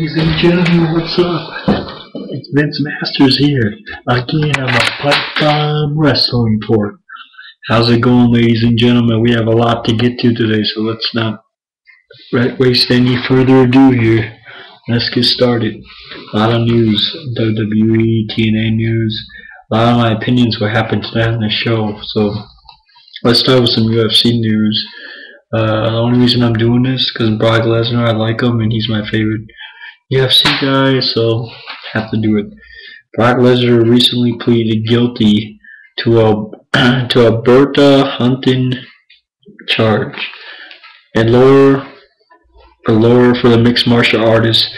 Ladies and gentlemen, what's up? It's Vince Masters here, again on the Pipe Bomb Wrestling Report. How's it going, ladies and gentlemen? We have a lot to get to today, so let's not waste any further ado here. Let's get started. A lot of news, WWE, TNA news, a lot of my opinions what happened today on the show. So let's start with some UFC news. The only reason I'm doing this is because Brock Lesnar, I like him, and he's my favorite UFC guy, so have to do it. Brock Lesnar recently pleaded guilty to a Bertha Hunting charge. A lawyer for the mixed martial artist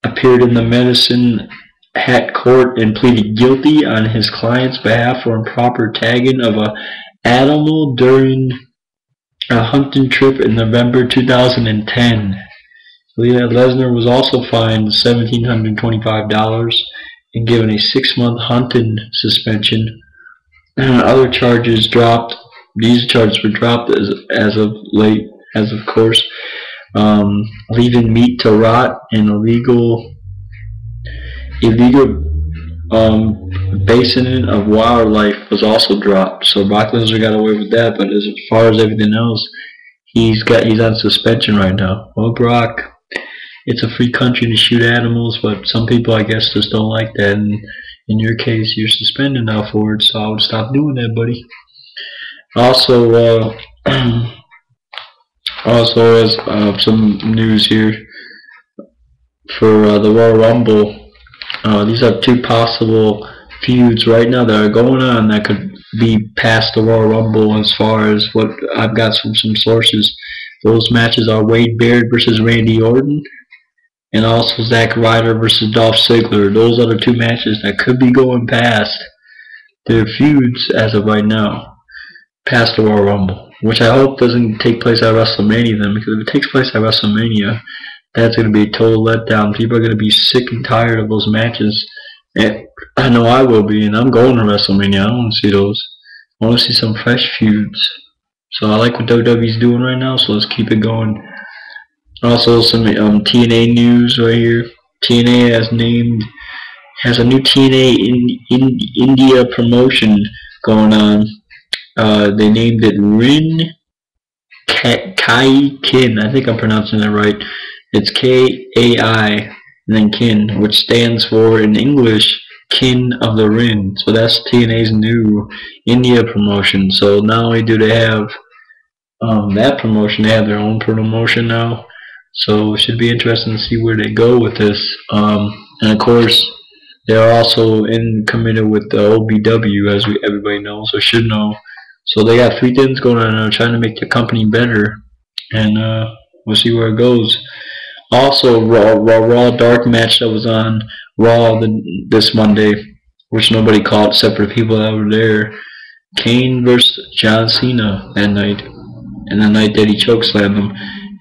appeared in the Medicine Hat court and pleaded guilty on his client's behalf for improper tagging of an animal during a hunting trip in November 2010. Lesnar was also fined $1,725 and given a 6-month hunting suspension. Other charges dropped. These charges were dropped as of course, leaving meat to rot and illegal basoning of wildlife was also dropped. So Brock Lesnar got away with that, but as far as everything else, he's on suspension right now. Well, Brock, it's a free country to shoot animals, but some people, I guess, just don't like that. And in your case, you're suspended now for it, so I would stop doing that, buddy. Also, as some news here for the Royal Rumble. These are two possible feuds right now that are going on that could be past the Royal Rumble as far as what I've got from some sources. Those matches are Wade Barrett versus Randy Orton, and also Zack Ryder versus Dolph Ziggler. Those are the two matches that could be going past their feuds as of right now, past the Royal Rumble, which I hope doesn't take place at WrestleMania then, because if it takes place at WrestleMania, that's going to be a total letdown. People are going to be sick and tired of those matches. And I know I will be, and I'm going to WrestleMania. I don't want to see those. I want to see some fresh feuds. So I like what WWE's doing right now, so let's keep it going. Also, some TNA news right here. TNA has a new TNA India promotion going on. They named it Rin Kai Kin. I think I'm pronouncing that right. It's K-A-I and then Kin, which stands for, in English, Kin of the Ring. So that's TNA's new India promotion. So not only do they have that promotion, they have their own promotion now. So it should be interesting to see where they go with this. And of course, they're also committed with the OBW, as everybody knows or should know. So they got 3 things going on. They're trying to make the company better, and we'll see where it goes. Also, Raw Dark match that was on Raw this Monday, which nobody called except for the people that were there. Kane versus John Cena that night, and the night that he chokeslammed him.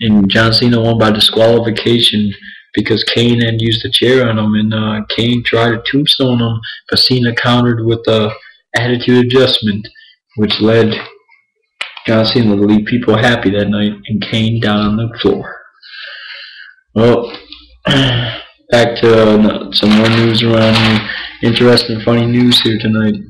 And John Cena won by disqualification because Kane had used a chair on him, and Kane tried to tombstone him, but Cena countered with a attitude adjustment, which led John Cena to leave people happy that night and Kane down on the floor. Well, back to some more news around here. Interesting, funny news here tonight.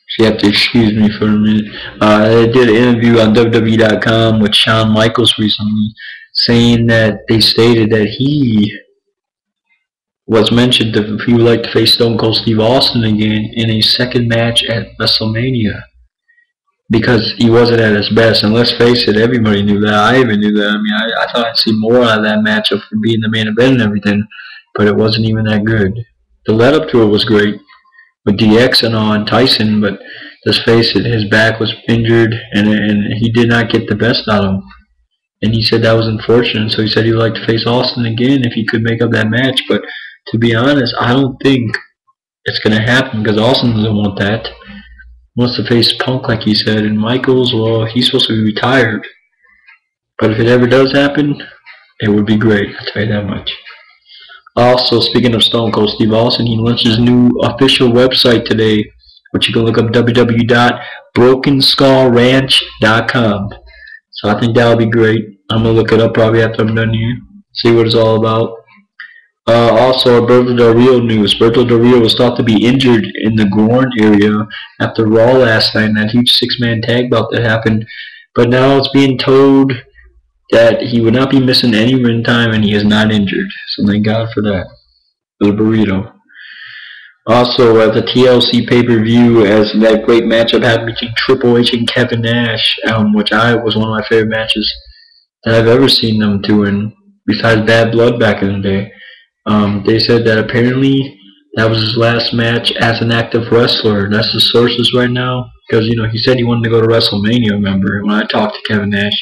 So you have to excuse me for a minute. They did an interview on WWE.com with Shawn Michaels recently, saying that they stated that he was mentioned that he would like to face Stone Cold Steve Austin again in a second match at WrestleMania, because he wasn't at his best. And let's face it, everybody knew that. I even knew that. I mean, I thought I'd see more out of that matchup for being the main event and everything, but it wasn't even that good. The lead-up to it was great with DX and all and Tyson, but let's face it, his back was injured, and he did not get the best out of him. And he said that was unfortunate, so he said he'd like to face Austin again if he could make up that match. But to be honest, I don't think it's going to happen, because Austin doesn't want that. He wants to face Punk, like he said, and Michaels, well, he's supposed to be retired. But if it ever does happen, it would be great, I'll tell you that much. Also, speaking of Stone Cold Steve Austin, he launched his new official website today, which you can look up, www.brokenskullranch.com. It's So I think that'll be great. I'm gonna look it up probably after I'm done here, see what it's all about. Also, Alberto Del Rio news. Alberto Del Rio was thought to be injured in the groin area after Raw last night, and that huge six-man tag bout that happened. But now it's being told that he would not be missing any ring time, and he is not injured. So thank God for that, for the burrito. Also, at the TLC pay-per-view, as that great matchup happened between Triple H and Kevin Nash, which was one of my favorite matches that I've ever seen them two in, besides Bad Blood back in the day. They said that apparently that was his last match as an active wrestler. That's the sources right now, because he said he wanted to go to WrestleMania. Remember when I talked to Kevin Nash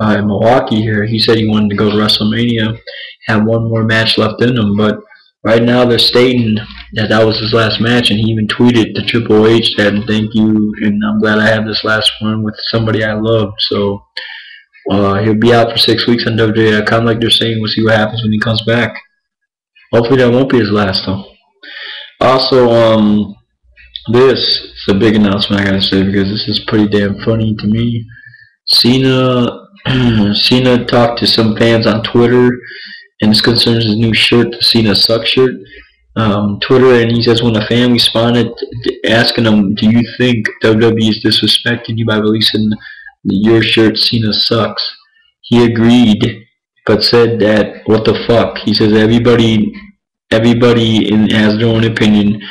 in Milwaukee here, he said he wanted to go to WrestleMania, had one more match left in him, but right now they're stating that was his last match, and he even tweeted to Triple H that thank you, and I'm glad I have this last one with somebody I loved. So he'll be out for 6 weeks on WWE.com, like they're saying. We'll see what happens when he comes back. Hopefully that won't be his last though. Also, this is a big announcement I gotta say, because this is pretty damn funny to me. Cena talked to some fans on Twitter, and this concerns his new shirt, the Cena Sucks shirt. Twitter, and he says when a fan responded asking him, "Do you think WWE is disrespecting you by releasing your shirt, Cena Sucks?" He agreed, but said that what the fuck. He says everybody has their own opinion,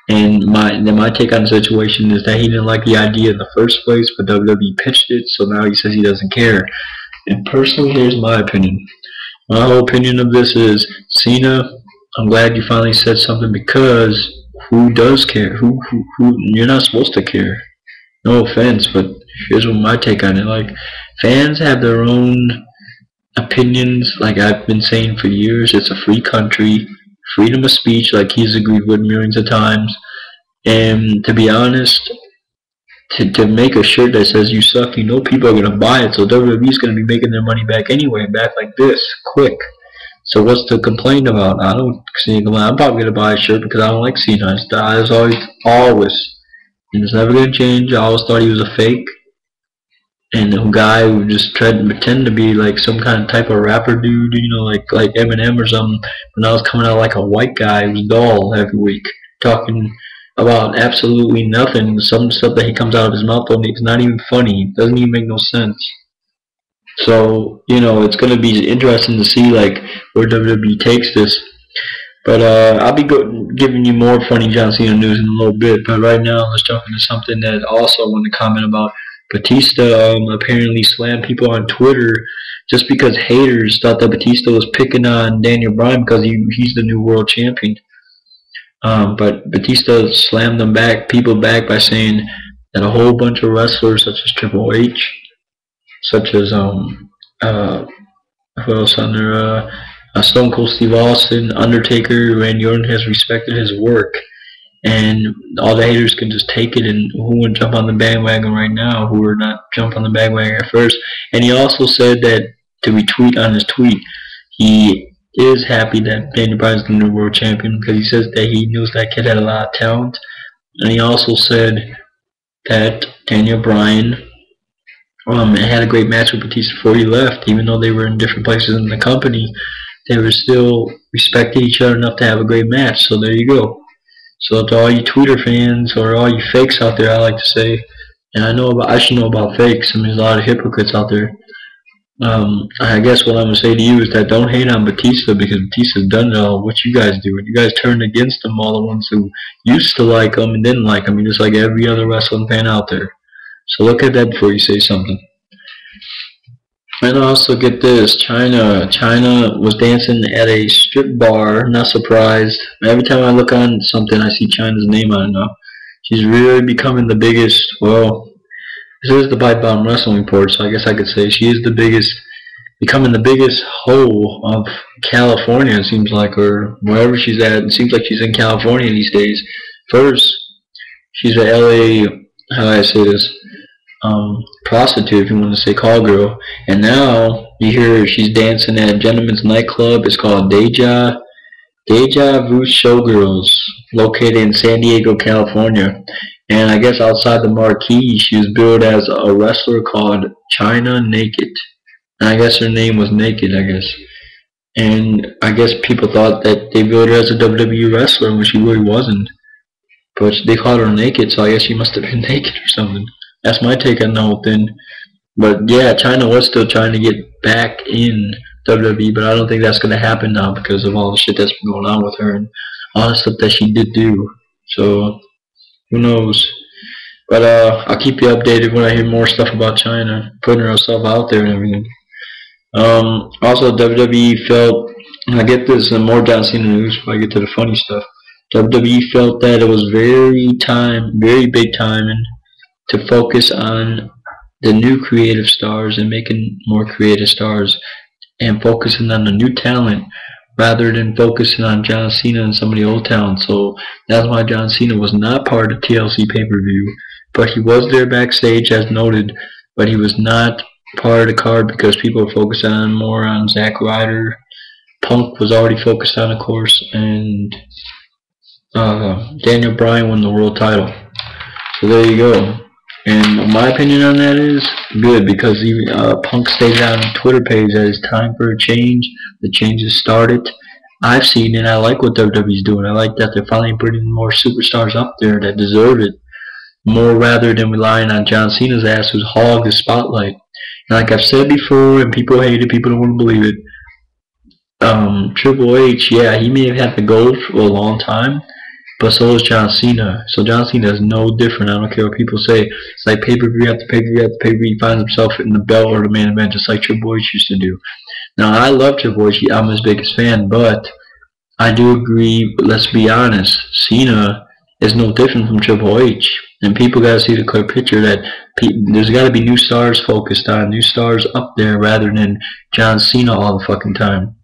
and my take on the situation is that he didn't like the idea in the first place, but WWE pitched it, so now he says he doesn't care. And personally, here's my opinion. My whole opinion of this is, Cena, I'm glad you finally said something, because who does care? Who you're not supposed to care. No offense, but here's what my take on it. Like, fans have their own opinions, like I've been saying for years. It's a free country, freedom of speech, like he's agreed with millions of times. And to be honest, to make a shirt that says you suck, people are gonna buy it, so WWE's gonna be making their money back anyway, back like this, quick. So what's to complain about? I don't see. I'm probably gonna buy a shirt because I don't like Cena. It's always, and it's never gonna change. I always thought he was a fake, and a guy who just tried to pretend to be like some kind of type of rapper dude, like Eminem or something. But now it's coming out like a white guy who's dull every week, talking about absolutely nothing. Some stuff that he comes out of his mouth, it's not even funny. It doesn't even make no sense. So, it's going to be interesting to see, like, where WWE takes this. But I'll be giving you more funny John Cena news in a little bit. But right now, let's jump into something that also I want to comment about. Batista apparently slammed people on Twitter just because haters thought that Batista was picking on Daniel Bryan because he's the new world champion. But Batista slammed people back by saying that a whole bunch of wrestlers such as Triple H, such as who else on there? Stone Cold Steve Austin, Undertaker, Randy Orton has respected his work, and all the haters can just take it. And who would jump on the bandwagon right now? Who would not jump on the bandwagon at first? And he also said that, to retweet on his tweet, he is happy that Daniel Bryan's the new world champion, because he says that he knows that kid had a lot of talent. And he also said that Daniel Bryan had a great match with Batista before he left. Even though they were in different places in the company, they were still respected each other enough to have a great match. So there you go. So to all you Twitter fans or all you fakes out there, I like to say, and I should know about fakes. I mean, there's a lot of hypocrites out there. I guess what I'm gonna say to you is that don't hate on Batista, because Batista's done it all. What you guys do, you guys turned against him, all the ones who used to like him and didn't like him. Just like every other wrestling fan out there. So look at that before you say something. And also get this, Chyna was dancing at a strip bar. Not surprised. Every time I look on something, I see Chyna's name on it now. She's really becoming the biggest. Well, this is the pipebomb wrestling report, so I guess I could say she is the biggest, becoming the biggest hoe of California. It seems like, or wherever she's at. It seems like she's in California these days. First, she's a LA. How do I say this? Prostitute, if you want to say call girl, and now you hear she's dancing at a gentleman's nightclub. It's called Deja Vu Showgirls, located in San Diego, California. And I guess outside the marquee, she was billed as a wrestler called Chyna Naked. And I guess her name was Naked, I guess. And I guess people thought that they billed her as a WWE wrestler when she really wasn't. But they called her Naked, so I guess she must have been naked or something. That's my take on the whole thing. But yeah, Chyna was still trying to get back in WWE, but I don't think that's going to happen now because of all the shit that's been going on with her and all the stuff that she did do. So, who knows? But I'll keep you updated when I hear more stuff about Chyna, putting herself out there and everything. Also, WWE felt, and I get this and more John Cena news before I get to the funny stuff. WWE felt that it was very big timing to focus on the new creative stars and making more creative stars and focusing on the new talent rather than focusing on John Cena and some of the old talent. So that's why John Cena was not part of TLC pay-per-view, but he was there backstage as noted, but he was not part of the card because people were focusing on more on Zack Ryder. Punk was already focused on, of course, and Daniel Bryan won the world title. So there you go. And my opinion on that is good because even Punk stated on his Twitter page that it's time for a change. The change has started. I've seen it. I like what WWE's doing. I like that they're finally bringing more superstars up there that deserve it more rather than relying on John Cena's ass who's hogged the spotlight. And like I've said before, and people hate it, people don't want to believe it, Triple H, yeah, he may have had the gold for a long time, but so is John Cena. So John Cena is no different. I don't care what people say. It's like pay-per-view after pay-per-view after pay-per-view. He finds himself in the belt or the main event, just like Triple H used to do. Now, I love Triple H. I'm his biggest fan, but I do agree, let's be honest, Cena is no different from Triple H. And people got to see the clear picture that there's got to be new stars focused on, new stars up there rather than John Cena all the fucking time.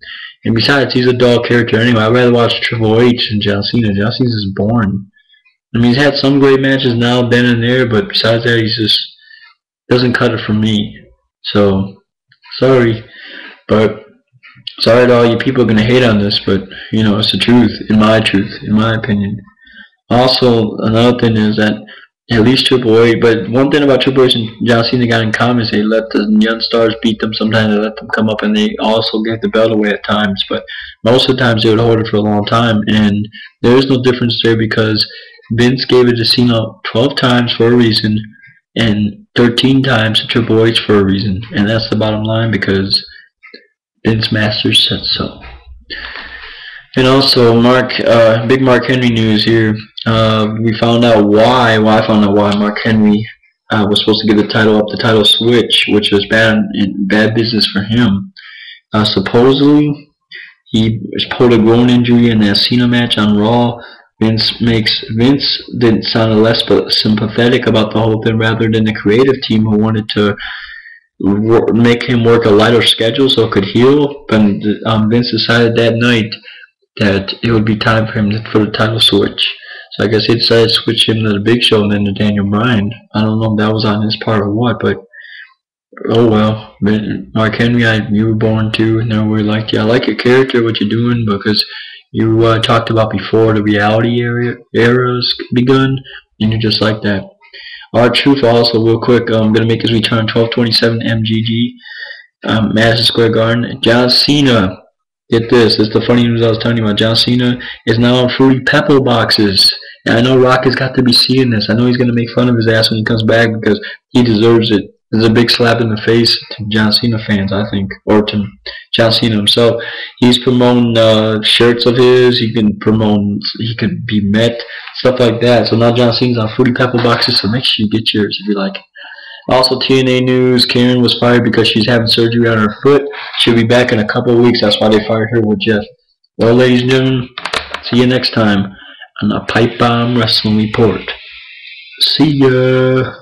And besides, he's a dull character anyway. I'd rather watch Triple H than John Cena. John Cena's just boring. I mean, he's had some great matches now, then and there, but besides that, he's just doesn't cut it for me. So, sorry. But, sorry to all you people going to hate on this, but, you know, it's the truth, in my opinion. Also, another thing is that at least Triple H, but one thing about Triple H and John Cena got in common is they let the young stars beat them. Sometimes they let them come up, and they also gave the belt away at times. But most of the times they would hold it for a long time, and there is no difference there because Vince gave it to Cena 12 times for a reason, and 13 times to Triple H for a reason, and that's the bottom line because Vince Masters said so. And also, big Mark Henry news here. We found out why. Well, I found out why Mark Henry was supposed to give the title up, the title switch, which was bad business for him. Supposedly, he pulled a groin injury in that Cena match on Raw. Vince didn't sound less sympathetic about the whole thing, rather than the creative team who wanted to make him work a lighter schedule so it could heal. But Vince decided that night that it would be time for him for the title switch. So I guess he decided to switch him to the Big Show and then to Daniel Bryan. I don't know if that was on his part or what, but oh well. Mark Henry, you were born too, and then we liked you. I like your character, what you're doing, because you talked about before the reality era's begun, and you're just like that. R-Truth also, real quick, going to make his return 12/27 MGG, Madison Square Garden. John Cena. Get this is the funny news I was telling you about. John Cena is now on Fruity Pebble boxes. And I know Rock has got to be seeing this. I know he's going to make fun of his ass when he comes back because he deserves it. It's a big slap in the face to John Cena fans, I think, or to John Cena himself. He's promoting shirts of his. He could be met, stuff like that. So now John Cena's on Fruity Pebble boxes, so make sure you get yours if you like it. Also, TNA news, Karen was fired because she's having surgery on her foot. She'll be back in a couple of weeks. That's why they fired her with Jeff. Well, ladies and gentlemen, see you next time on the Pipe Bomb Wrestling Report. See ya.